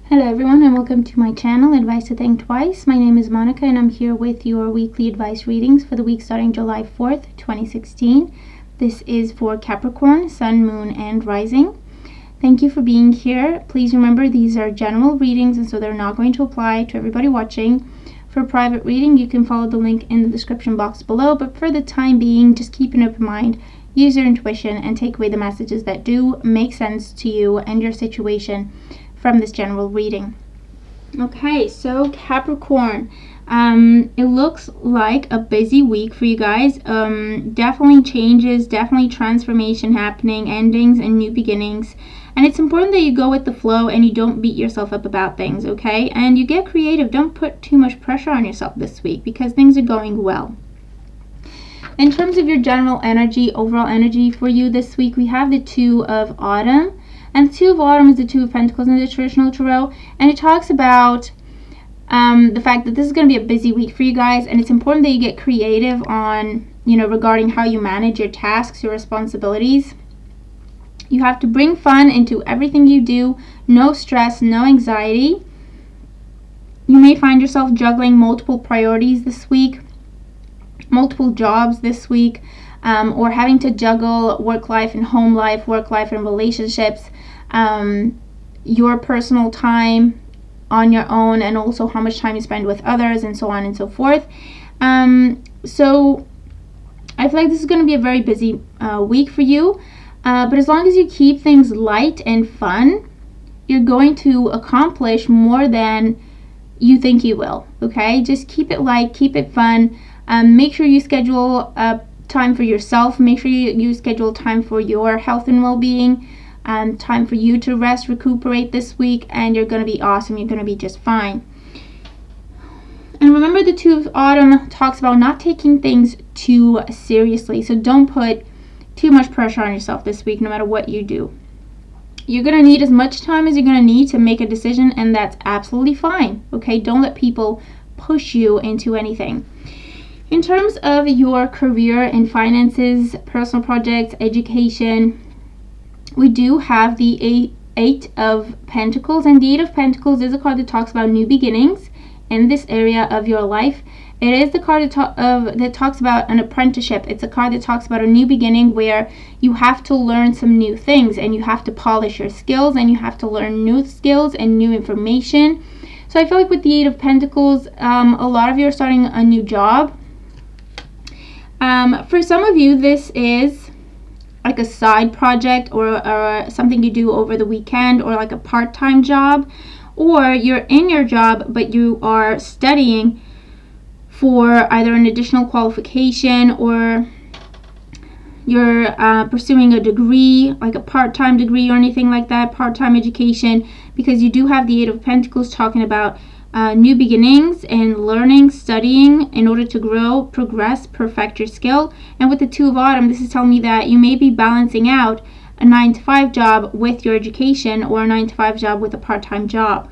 Hello everyone and welcome to my channel, Advice to Think Twice. My name is Monica and I'm here with your weekly advice readings for the week starting July 4th, 2016. This is for Capricorn, Sun, Moon, and Rising. Thank you for being here. Please remember these are general readings and so they're not going to apply to everybody watching. For private reading, you can follow the link in the description box below, but for the time being, just keep an open mind, use your intuition, and take away the messages that do make sense to you and your situation from this general reading. Okay, so Capricorn, it looks like a busy week for you guys. Definitely changes, definitely transformation happening, endings and new beginnings. And it's important that you go with the flow and you don't beat yourself up about things, okay? And you get creative. Don't put too much pressure on yourself this week because things are going well. In terms of your general energy, overall energy for you this week, we have the Two of Autumn. And the Two of Autumn is the Two of Pentacles in the traditional tarot. And it talks about the fact that this is going to be a busy week for you guys. And it's important that you get creative on, regarding how you manage your tasks, your responsibilities. You have to bring fun into everything you do. No stress, no anxiety. You may find yourself juggling multiple priorities this week. Multiple jobs this week. Or having to juggle work life and home life, work life and relationships, your personal time on your own, and also how much time you spend with others, and so on and so forth. So I feel like this is going to be a very busy week for you, but as long as you keep things light and fun, you're going to accomplish more than you think you will, okay? Just keep it light, keep it fun. Make sure you schedule time for yourself. Make sure you schedule time for your health and well-being, time for you to rest, recuperate this week, and you're going to be awesome. You're going to be just fine. And remember, the Two of Autumn talks about not taking things too seriously. So don't put too much pressure on yourself this week, no matter what you do. You're going to need as much time as you're going to need to make a decision, and that's absolutely fine. Okay, don't let people push you into anything. In terms of your career and finances, personal projects, education, we do have the Eight of Pentacles. And the Eight of Pentacles is a card that talks about new beginnings in this area of your life. It is the card that talks about an apprenticeship. It's a card that talks about a new beginning where you have to learn some new things and you have to polish your skills and you have to learn new skills and new information. So I feel like with the Eight of Pentacles, a lot of you are starting a new job. For some of you, this is like a side project or something you do over the weekend, or like a part-time job, or you're in your job but you are studying for either an additional qualification, or you're pursuing a degree, like a part-time degree or anything like that, part-time education, because you do have the Eight of Pentacles talking about new beginnings and learning, studying in order to grow, progress, perfect your skill. And with the Two of Autumn, this is telling me that you may be balancing out a 9-to-5 job with your education, or a 9-to-5 job with a part-time job,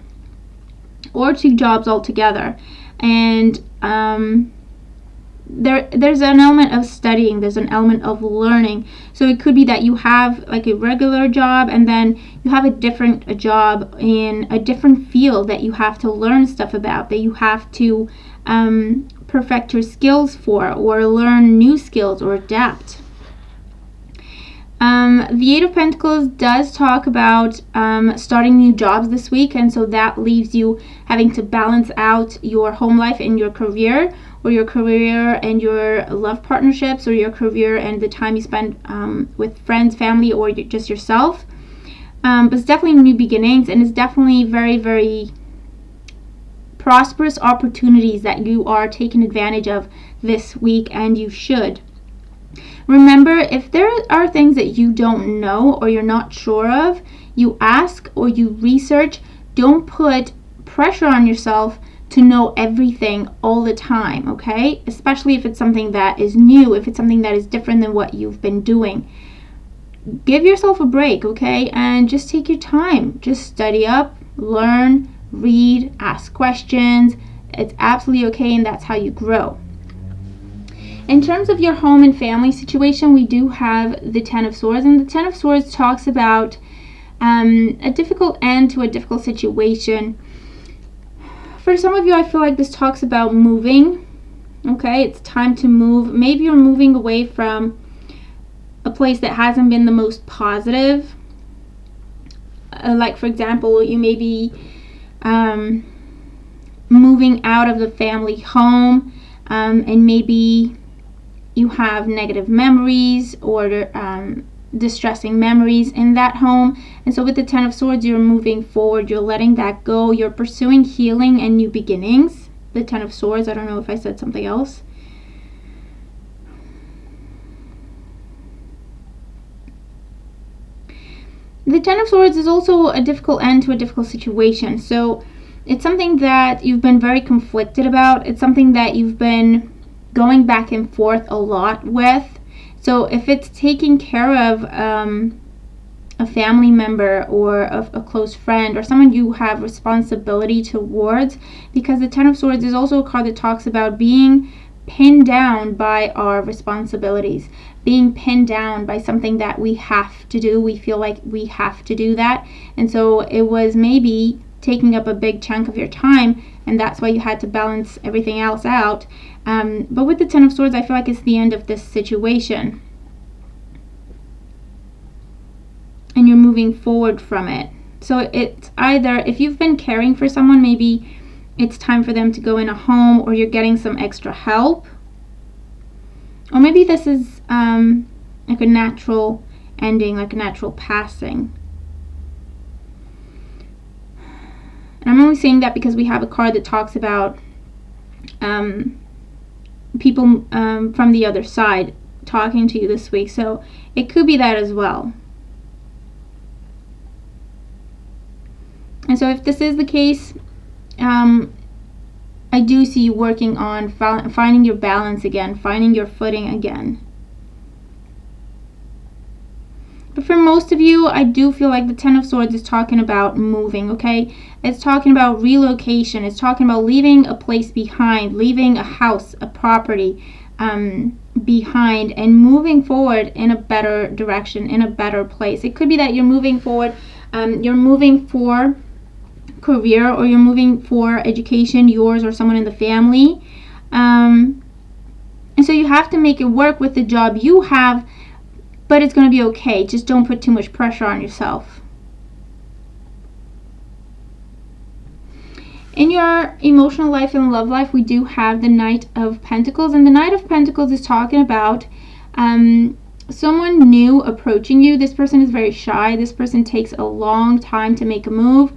or two jobs altogether. And there's an element of studying, there's an element of learning. So it could be that you have like a regular job and then you have a job in a different field that you have to learn stuff about, that you have to perfect your skills for, or learn new skills, or adapt. The Eight of Pentacles does talk about starting new jobs this week, and so that leaves you having to balance out your home life and your career, or your career and your love partnerships, or your career and the time you spend with friends, family, or just yourself. But it's definitely new beginnings, and it's definitely very, very prosperous opportunities that you are taking advantage of this week, and you should. Remember, if there are things that you don't know or you're not sure of, you ask or you research. Don't put pressure on yourself to know everything all the time, okay? Especially if it's something that is new, if it's something that is different than what you've been doing. Give yourself a break, okay? And just take your time. Just study up, learn, read, ask questions. It's absolutely okay, and that's how you grow. In terms of your home and family situation, we do have the Ten of Swords, and the Ten of Swords talks about a difficult end to a difficult situation. For some of you, I feel like this talks about moving. Okay, it's time to move. Maybe you're moving away from a place that hasn't been the most positive. Like, for example, you may be moving out of the family home, and maybe you have negative memories or distressing memories in that home. And so with the Ten of Swords, you're moving forward, you're letting that go, you're pursuing healing and new beginnings. The Ten of Swords, I don't know if I said something else. The Ten of Swords is also a difficult end to a difficult situation. So it's something that you've been very conflicted about. It's something that you've been going back and forth a lot with. So if it's taking care of a family member or a close friend or someone you have responsibility towards, because the Ten of Swords is also a card that talks about being pinned down by our responsibilities, being pinned down by something that we have to do. We feel like we have to do that. And so it was maybe taking up a big chunk of your time, and that's why you had to balance everything else out. But with the Ten of Swords, I feel like it's the end of this situation. And you're moving forward from it. So it's either, if you've been caring for someone, maybe it's time for them to go in a home, or you're getting some extra help. Or maybe this is like a natural ending, like a natural passing. And I'm only saying that because we have a card that talks about people from the other side talking to you this week. So it could be that as well. And so if this is the case, I do see you working on finding your balance again, finding your footing again. But for most of you, I do feel like the Ten of Swords is talking about moving, okay? It's talking about relocation. It's talking about leaving a place behind, leaving a house, a property behind, and moving forward in a better direction, in a better place. It could be that you're moving forward, you're moving for career, or you're moving for education, yours or someone in the family. And so you have to make it work with the job you have, but it's going to be okay. Just don't put too much pressure on yourself. In your emotional life and love life, we do have the Knight of Pentacles. And the Knight of Pentacles is talking about someone new approaching you. This person is very shy. This person takes a long time to make a move.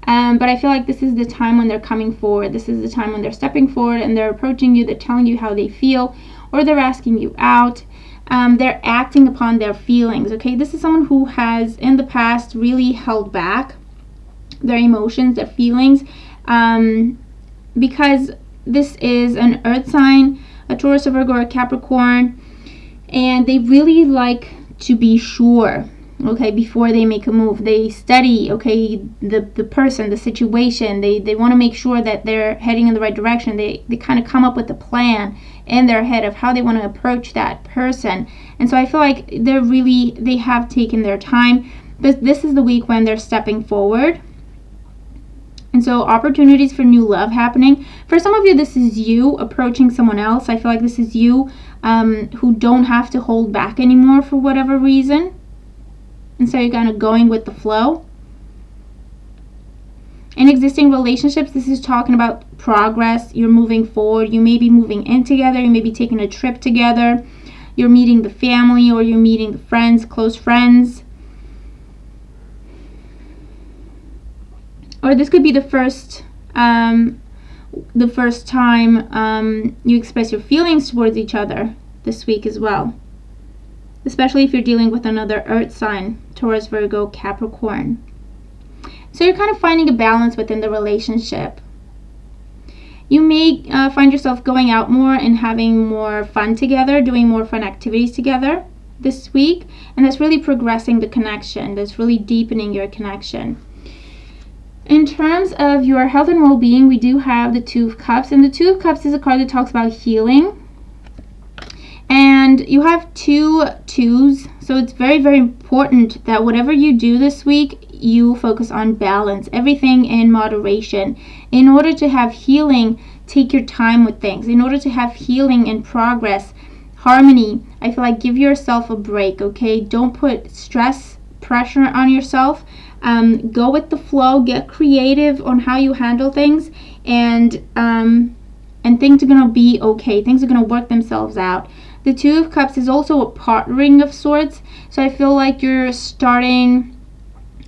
But I feel like this is the time when they're coming forward. This is the time when they're stepping forward and they're approaching you. They're telling you how they feel, or they're asking you out. They're acting upon their feelings, okay? This is someone who has, in the past, really held back their emotions, their feelings, because this is an earth sign, a Taurus, a Virgo, or a Capricorn, and they really like to be sure, okay, before they make a move. They study, okay, the person, the situation. They want to make sure that they're heading in the right direction. They kind of come up with a plan in their head of how they want to approach that person. And so I feel like they have taken their time, but this is the week when they're stepping forward. And so opportunities for new love happening. For some of you, this is you approaching someone else. I feel like this is you who don't have to hold back anymore for whatever reason. And so you're kind of going with the flow. In existing relationships, this is talking about progress. You're moving forward. You may be moving in together. You may be taking a trip together. You're meeting the family, or you're meeting the friends, close friends. Or this could be the first time you express your feelings towards each other this week as well. Especially if you're dealing with another earth sign, Taurus, Virgo, Capricorn. So you're kind of finding a balance within the relationship. You may find yourself going out more and having more fun together, doing more fun activities together this week. And that's really progressing the connection. That's really deepening your connection. In terms of your health and well-being, we do have the Two of Cups. And the Two of Cups is a card that talks about healing. And you have two twos. So it's very, very important that whatever you do this week, you focus on balance, everything in moderation. In order to have healing, take your time with things. In order to have healing and progress, harmony, I feel like give yourself a break, okay? Don't put stress, pressure on yourself. Go with the flow, get creative on how you handle things, and things are gonna be okay. Things are gonna work themselves out. The Two of Cups is also a partnering of sorts, so I feel like you're starting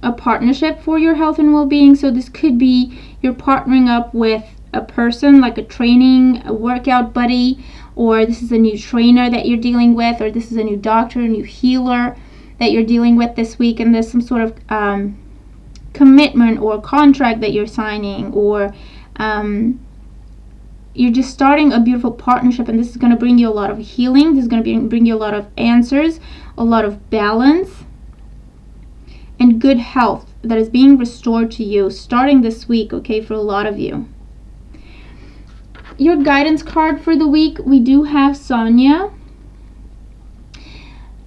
a partnership for your health and well-being. So this could be you're partnering up with a person, like a workout buddy, or this is a new trainer that you're dealing with, or this is a new doctor, a new healer that you're dealing with this week, and there's some sort of commitment or contract that you're signing, or you're just starting a beautiful partnership, and this is going to bring you a lot of healing. This is going to bring you a lot of answers, a lot of balance, and good health that is being restored to you starting this week, okay, for a lot of you. Your guidance card for the week, we do have Sonia.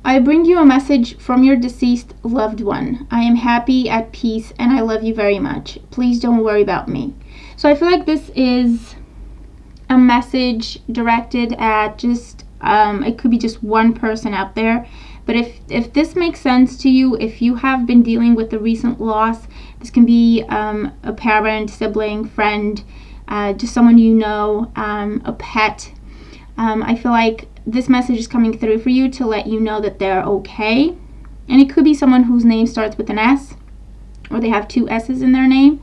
I bring you a message from your deceased loved one. I am happy, at peace, and I love you very much. Please don't worry about me. So I feel like this is a message directed at just, it could be just one person out there. But if this makes sense to you, if you have been dealing with a recent loss, this can be a parent, sibling, friend, just someone you know, a pet. I feel like this message is coming through for you to let you know that they're okay. And it could be someone whose name starts with an S, or they have two S's in their name,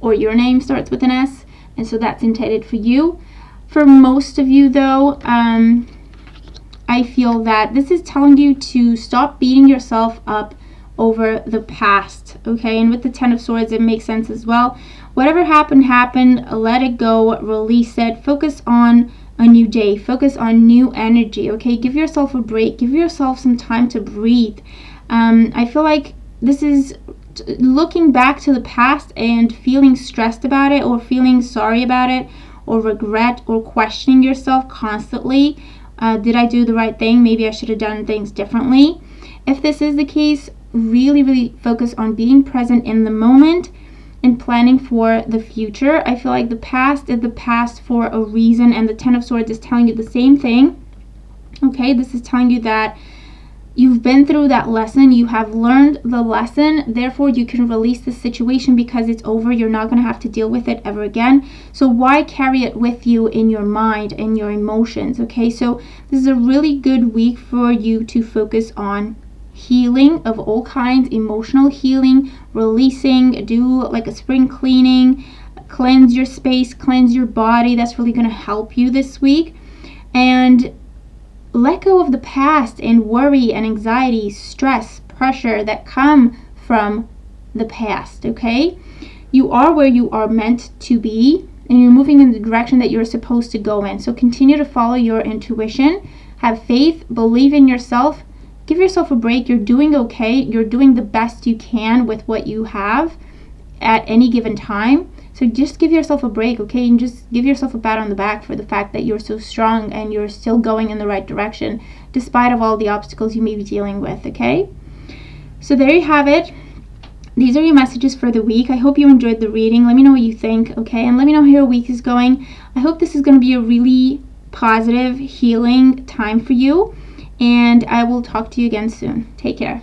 or your name starts with an S, and so that's intended for you. For most of you though, I feel that this is telling you to stop beating yourself up over the past, okay? And with the Ten of Swords, it makes sense as well. Whatever happened, let it go, release it, focus on a new day, focus on new energy, okay? Give yourself a break, give yourself some time to breathe. I feel like this is looking back to the past and feeling stressed about it, or feeling sorry about it, or regret, or questioning yourself constantly. Did I do the right thing? Maybe I should have done things differently. If this is the case, really focus on being present in the moment and planning for the future. I feel like the past is the past for a reason, and the Ten of Swords is telling you the same thing. Okay, this is telling you that you've been through that lesson, you have learned the lesson, therefore you can release the situation because it's over. You're not going to have to deal with it ever again. So why carry it with you in your mind and your emotions? Okay, so this is a really good week for you to focus on healing of all kinds, emotional healing, releasing, do like a spring cleaning, cleanse your space, cleanse your body. That's really going to help you this week. And let go of the past and worry and anxiety, stress, pressure that come from the past, okay? You are where you are meant to be, and you're moving in the direction that you're supposed to go in. So continue to follow your intuition, have faith, believe in yourself, give yourself a break. You're doing okay. You're doing the best you can with what you have at any given time. So just give yourself a break, okay? And just give yourself a pat on the back for the fact that you're so strong and you're still going in the right direction despite of all the obstacles you may be dealing with, okay? So there you have it. These are your messages for the week. I hope you enjoyed the reading. Let me know what you think, okay? And let me know how your week is going. I hope this is going to be a really positive, healing time for you. And I will talk to you again soon. Take care.